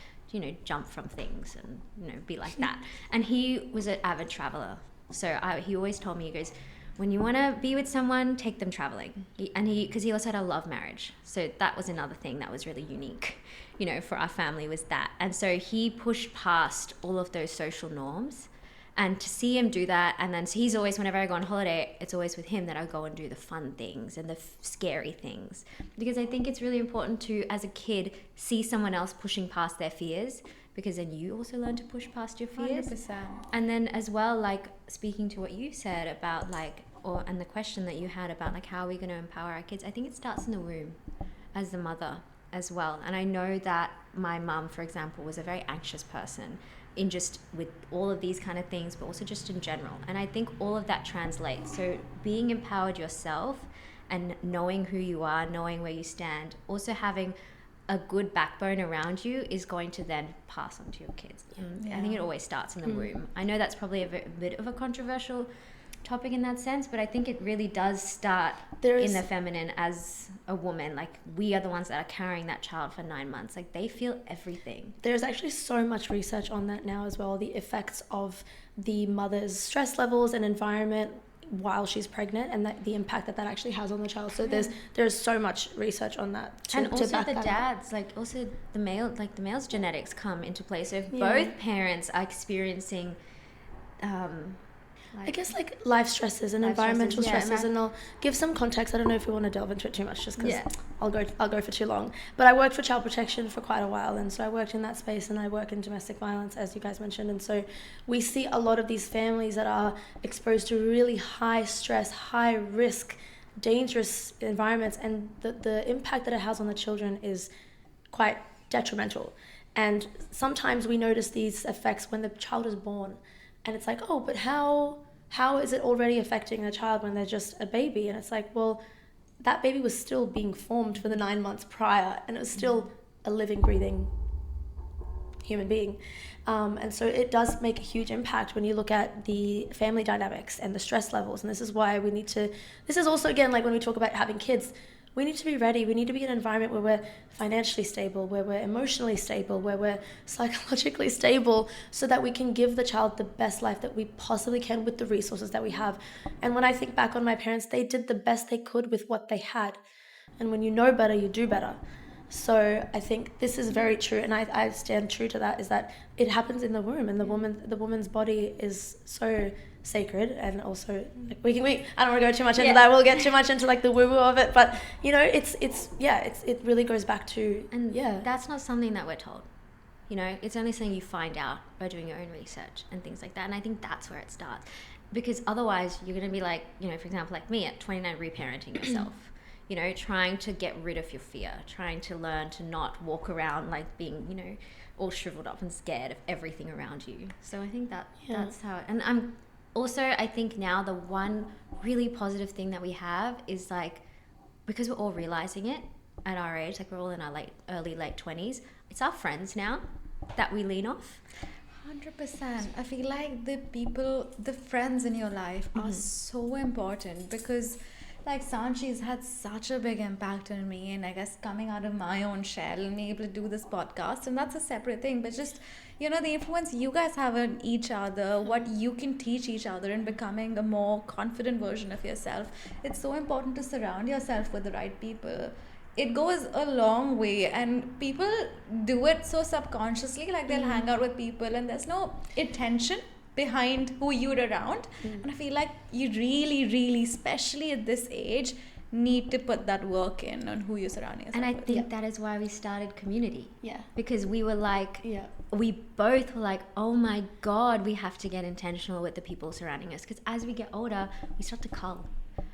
jump from things and be like that. And he was an avid traveler, so he always told me, he goes, when you want to be with someone, take them traveling. Because he also had a love marriage, so that was another thing that was really unique, for our family, was that. And so he pushed past all of those social norms. And to see him do that, and then so he's always, whenever I go on holiday, it's always with him that I go and do the fun things and the scary things. Because I think it's really important to, as a kid, see someone else pushing past their fears, because then you also learn to push past your fears. 100%. And then as well, like, speaking to what you said about and the question that you had about like, how are we going to empower our kids? I think it starts in the womb as the mother as well. And I know that my mum, for example, was a very anxious person, in just with all of these kind of things, but also just in general. And I think all of that translates. So being empowered yourself and knowing who you are, knowing where you stand, also having a good backbone around you is going to then pass on to your kids. I think it always starts in the womb. I know that's probably a bit of a controversial topic in that sense, but I think it really does start in the feminine as a woman. Like, we are the ones that are carrying that child for 9 months. Like, they feel everything. There's actually so much research on that now as well, the effects of the mother's stress levels and environment while she's pregnant, and the impact that actually has on the child. So there's so much research on that and also the dads, like also the male's genetics come into play. So if both parents are experiencing I guess like life stresses and environmental stresses, and I'll give some context. I don't know if we want to delve into it too much, just because I'll go for too long. But I worked for child protection for quite a while, and so I worked in that space, and I work in domestic violence, as you guys mentioned. And so we see a lot of these families that are exposed to really high stress, high risk, dangerous environments, and the impact that it has on the children is quite detrimental. And sometimes we notice these effects when the child is born, and it's like, oh, but how is it already affecting a child when they're just a baby? And it's like, well, that baby was still being formed for the 9 months prior, and it was still a living, breathing human being. And so it does make a huge impact when you look at the family dynamics and the stress levels. And this is why this is also, again, like when we talk about having kids, we need to be ready. We need to be in an environment where we're financially stable, where we're emotionally stable, where we're psychologically stable, so that we can give the child the best life that we possibly can with the resources that we have. And when I think back on my parents, they did the best they could with what they had. And when you know better, you do better. So I think this is very true, and I stand true to that, is that it happens in the womb, and the woman's body is so sacred. And also, like, I don't want to go too much into that. We'll get too much into like the woo woo of it, but you know, it really goes back to, and that's not something that we're told. You know, it's only something you find out by doing your own research and things like that. And I think that's where it starts, because otherwise you're going to be like, you know, for example, like me at 29, reparenting yourself. You know, trying to get rid of your fear, trying to learn to not walk around like being, you know, all shriveled up and scared of everything around you. So I think that's how, and I think now the one really positive thing that we have is like, because we're all realizing it at our age, like we're all in our early late 20s, it's our friends now that we lean off. 100%. I feel like the friends in your life are so important, because like Sanchi's had such a big impact on me, and I guess coming out of my own shell and being able to do this podcast, and that's a separate thing, but just, you know, the influence you guys have on each other, what you can teach each other in becoming a more confident version of yourself. It's so important to surround yourself with the right people. It goes a long way, and people do it so subconsciously, like they'll hang out with people and there's no intention behind who you're around. And I feel like you really, really, especially at this age, need to put that work in on who you're surrounding yourself with. And I with. think that is why we started community. Yeah. Because we were like, we both were like, oh my God, we have to get intentional with the people surrounding us. Because as we get older, we start to cull.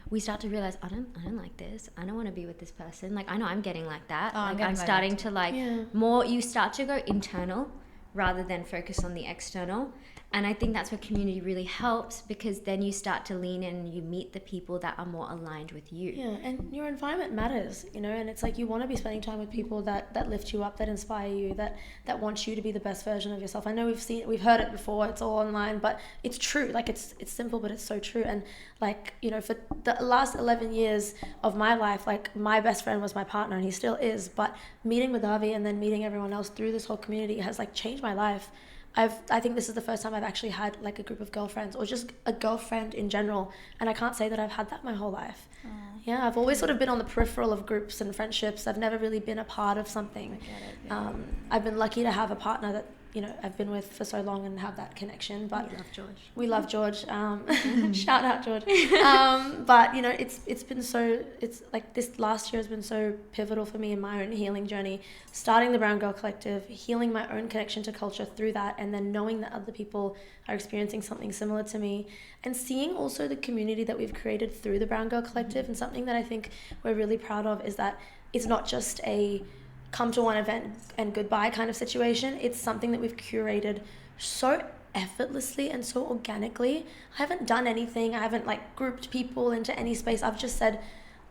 We start to realize, I don't like this. I don't want to be with this person. Like, I know I'm getting like that. I'm starting to like more, you start to go internal rather than focus on the external. And I think that's where community really helps, because then you start to lean in and you meet the people that are more aligned with you. Yeah, and your environment matters, you know, and it's like you want to be spending time with people that lift you up, that inspire you, that want you to be the best version of yourself. I know we've heard it before, it's all online, but it's true. Like, it's simple, but it's so true. And like, you know, for the last 11 years of my life, like, my best friend was my partner, and he still is. But meeting Medhavi and then meeting everyone else through this whole community has like changed my life. I think this is the first time I've actually had like a group of girlfriends, or just a girlfriend in general, and I can't say that I've had that my whole life. Yeah, I've always sort of been on the peripheral of groups and friendships. I've never really been a part of something. I've been lucky to have a partner that, you know, I've been with for so long and have that connection. But we love George. Shout out George. But you know, it's been so, it's like this last year has been so pivotal for me in my own healing journey, starting the Brown Girl Collective, healing my own connection to culture through that, and then knowing that other people are experiencing something similar to me, and seeing also the community that we've created through the Brown Girl Collective. And something that I think we're really proud of is that it's not just a come to one event and goodbye kind of situation. It's something that we've curated so effortlessly and so organically. I haven't done anything. I haven't like grouped people into any space. I've just said,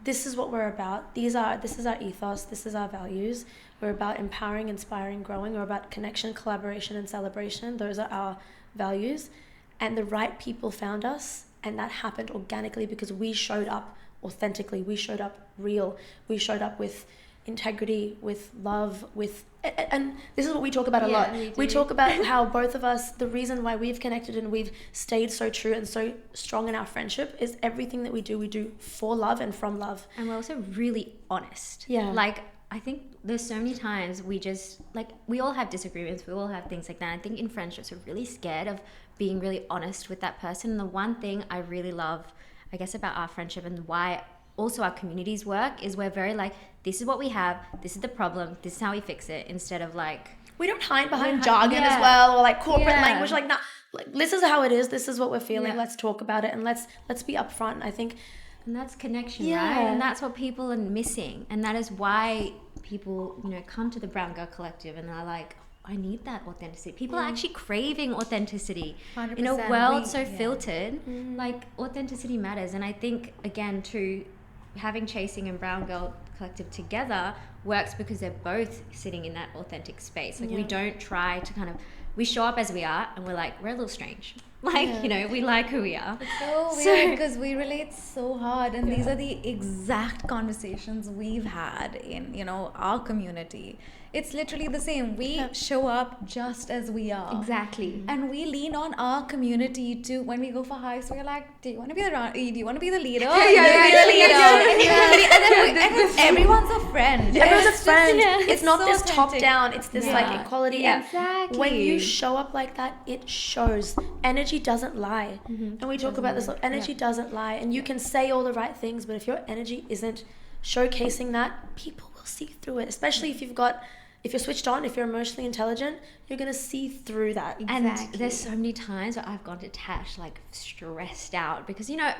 this is what we're about. This is our ethos. This is our values. We're about empowering, inspiring, growing. We're about connection, collaboration, and celebration. Those are our values. And the right people found us, and that happened organically because we showed up authentically. We showed up real. We showed up with integrity, with love, and this is what we talk about a lot. We talk about how both of us, the reason why we've connected and we've stayed so true and so strong in our friendship is everything that we do for love and from love. And we're also really honest. Yeah. Like, I think there's so many times we just, like, we all have disagreements, we all have things like that. I think in friendships we're really scared of being really honest with that person. And the one thing I really love, I guess, about our friendship and why also our communities work is we're very like, this is what we have, this is the problem, this is how we fix it, instead of like, we don't hide behind jargon as well, or like corporate language. Like, nah, like, this is how it is, this is what we're feeling, let's talk about it, and let's be upfront. I think, and that's connection, right? And that's what people are missing, and that is why people, you know, come to the Brown Girl Collective and they're like, I need that authenticity. People are actually craving authenticity 100%. in a world so filtered. Like, authenticity matters. And I think, again, too, having Chasing and Brown Girl Collective together works because they're both sitting in that authentic space. Like, we don't try to kind of, we show up as we are and we're like, we're a little strange. Like, you know, we like who we are. It's so weird because we relate so hard, and these are the exact conversations we've had in, you know, our community. It's literally the same. We show up just as we are. Exactly. And we lean on our community to, when we go for hikes, we're like, do you want to be the leader? And everyone's a friend. everyone's a friend. It's not so this authentic. top down. It's this like equality. Exactly. And when you show up like that, it shows. Energy doesn't lie. And we talk about this. Energy doesn't lie. And you can say all the right things, but if your energy isn't showcasing that, people will see through it. Especially if you're switched on, if you're emotionally intelligent, you're going to see through that. And there's so many times where I've gone to Tash like stressed out because, you know,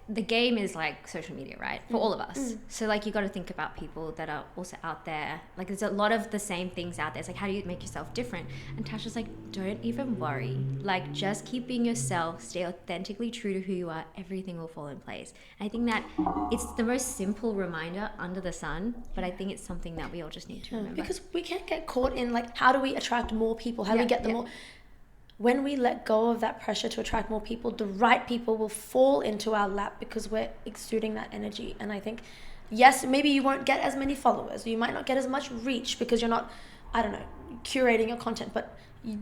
the game is like social media, right? For all of us. So like, you got to think about people that are also out there. Like, there's a lot of the same things out there. It's like, how do you make yourself different? And Tash was like, don't even worry. Like, just keep being yourself, stay authentically true to who you are. Everything will fall in place. And I think that it's the most simple reminder under the sun, but I think it's something that we all just need to remember. Because we can't get caught in like, how do we attract more people? How do we get them more? When we let go of that pressure to attract more people, the right people will fall into our lap because we're exuding that energy. And I think, yes, maybe you won't get as many followers. You might not get as much reach because you're not, I don't know, curating your content, but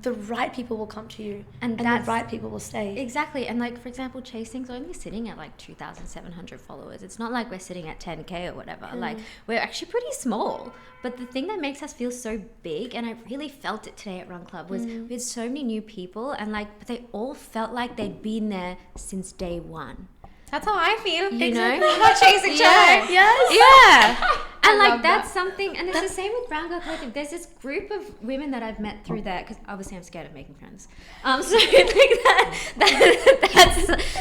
the right people will come to you, and the right people will stay. Exactly. And like, for example, Chasing's only sitting at like 2,700 followers. It's not like we're sitting at 10K or whatever. Like, we're actually pretty small. But the thing that makes us feel so big, and I really felt it today at Run Club, was we had so many new people, and like, but they all felt like they'd been there since day one. That's how I feel. You know? Not chasing Yeah. Yes. Yeah. And love like, that's that. something, and it's the same with Brown Girl Collective. There's this group of women that I've met through there, because obviously I'm scared of making friends. So like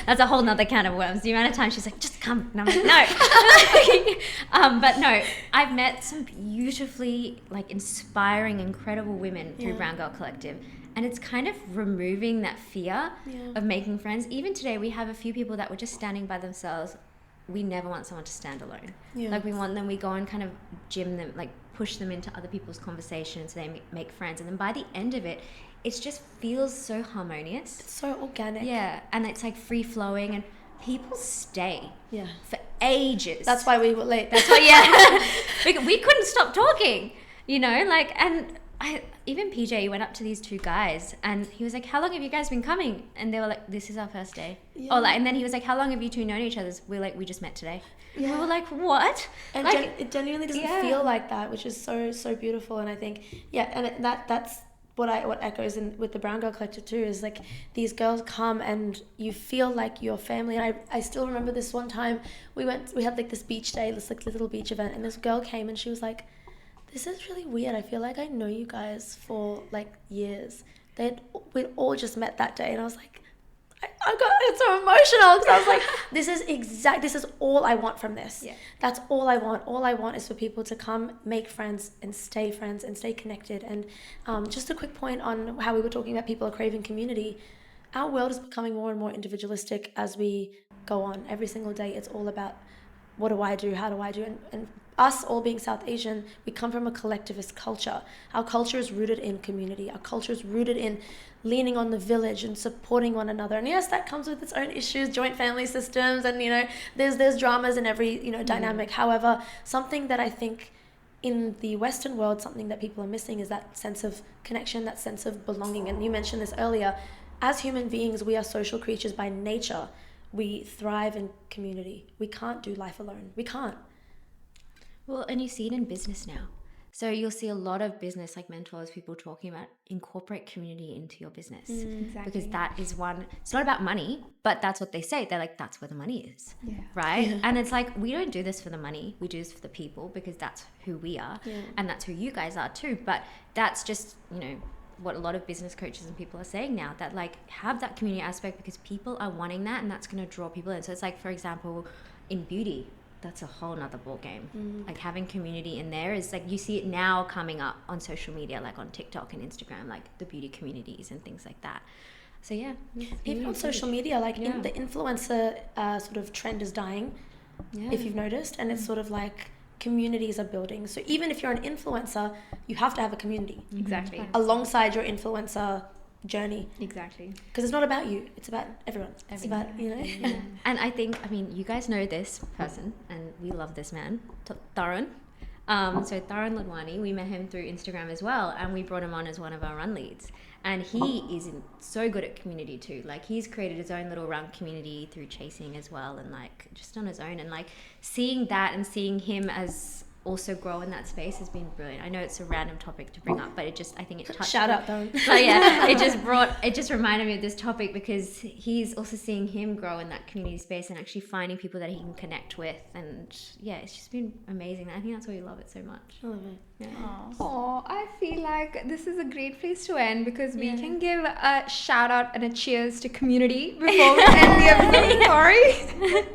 that's a whole nother can of worms. The amount of time she's like, just come. And I'm like, no. But no, I've met some beautifully like inspiring, incredible women through Brown Girl Collective. And it's kind of removing that fear of making friends. Even today, we have a few people that were just standing by themselves. We never want someone to stand alone. Like, we want them, we go and kind of gym them, like push them into other people's conversations so they make friends. And then by the end of it, it just feels so harmonious. It's so organic. Yeah, and it's like free flowing, and people stay Yeah. for ages. That's why we were late. That's why, we couldn't stop talking, you know, like, and even PJ went up to these two guys and he was like, how long have you guys been coming? And they were like, this is our first day. Yeah. Or like, and then he was like, how long have you two known each other? We're like, we just met today. Yeah. We were like, what? And like, it genuinely doesn't feel like that, which is so beautiful. And I think, and that's what echoes in with the Brown Girl Collective too, is like, these girls come and you feel like you're family. And I still remember this one time we had like this beach day, this like little beach event, and this girl came and she was like, this is really weird. I feel like I know you guys for like years. We'd all just met that day, and I was like, I got so emotional because I was like, this is all I want from this. Yeah. That's all I want. All I want is for people to come, make friends and stay connected. And just a quick point on how we were talking about people are craving community. Our world is becoming more and more individualistic as we go on. Every single day, it's all about what do I do? How do I do? And us all being South Asian, we come from a collectivist culture. Our culture is rooted in community. Our culture is rooted in leaning on the village and supporting one another. And yes, that comes with its own issues, joint family systems, and there's dramas in every dynamic. However, something that I think in the Western world, something that people are missing is that sense of connection, that sense of belonging. And you mentioned this earlier. As human beings, we are social creatures by nature. We thrive in community. We can't do life alone. We can't. Well, and you see it in business now. So you'll see a lot of business, like mentors, people talking about incorporate community into your business. Exactly. Because that is one, it's not about money, but that's what they say. They're like, that's where the money is. Yeah. Right? Yeah. And it's like, we don't do this for the money. We do this for the people because that's who we are. Yeah. And that's who you guys are too. But that's just, what a lot of business coaches and people are saying now, that like have that community aspect because people are wanting that and that's going to draw people in. So it's like, for example, in beauty, that's a whole nother ball game. Like having community in there is like, you see it now coming up on social media, like on TikTok and Instagram, like the beauty communities and things like that. So yeah, even on social media, like the influencer sort of trend is dying, if you've noticed, and it's sort of like communities are building. So even if you're an influencer, you have to have a community Exactly. alongside your influencer journey. Exactly. Because it's not about you, it's about everyone. It's about, And I think, you guys know this person and we love this man, Tarun. So Tarun Ladwani, we met him through Instagram as well, and we brought him on as one of our run leads. And he is so good at community too. Like he's created his own little run community through chasing as well, and like just on his own. And like seeing that and seeing him as also grow in that space has been brilliant. I know it's a random topic to bring up, but I think it touched. Shout out though. But yeah, it just reminded me of this topic because he's also seeing him grow in that community space and actually finding people that he can connect with, and yeah, it's just been amazing. I think that's why we love it so much. I love it. Yeah. Oh, I feel like this is a great place to end because we can give a shout out and a cheers to community before we end the episode. Sorry.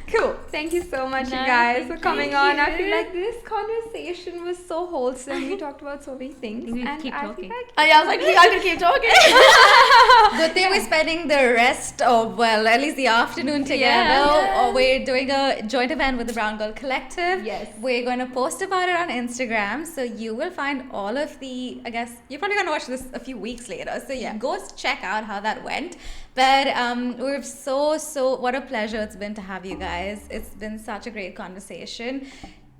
Cool. Thank you so much, you guys, for coming on. I feel like this conversation was so wholesome. We talked about so many things. We and keep I talking. feel like I was like, I could keep talking. Good thing we're spending the rest of, well, at least the afternoon together. Or we're doing a joint event with the Brown Girl Collective. Yes. We're going to post about it on Instagram. So you will find all of the, I guess, you're probably going to watch this a few weeks later. So you go check out how that went. But we're so, what a pleasure it's been to have you guys. It's been such a great conversation.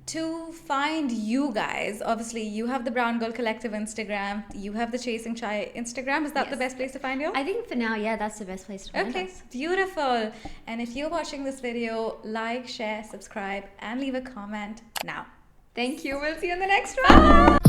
To find you guys, obviously you have the Brown Girl Collective Instagram, you have the Chasing Chai Instagram. Is that the best place to find you? I think for now, that's the best place to find us. Okay, beautiful. And if you're watching this video, like, share, subscribe, and leave a comment now. thank you. We'll see you in the next one.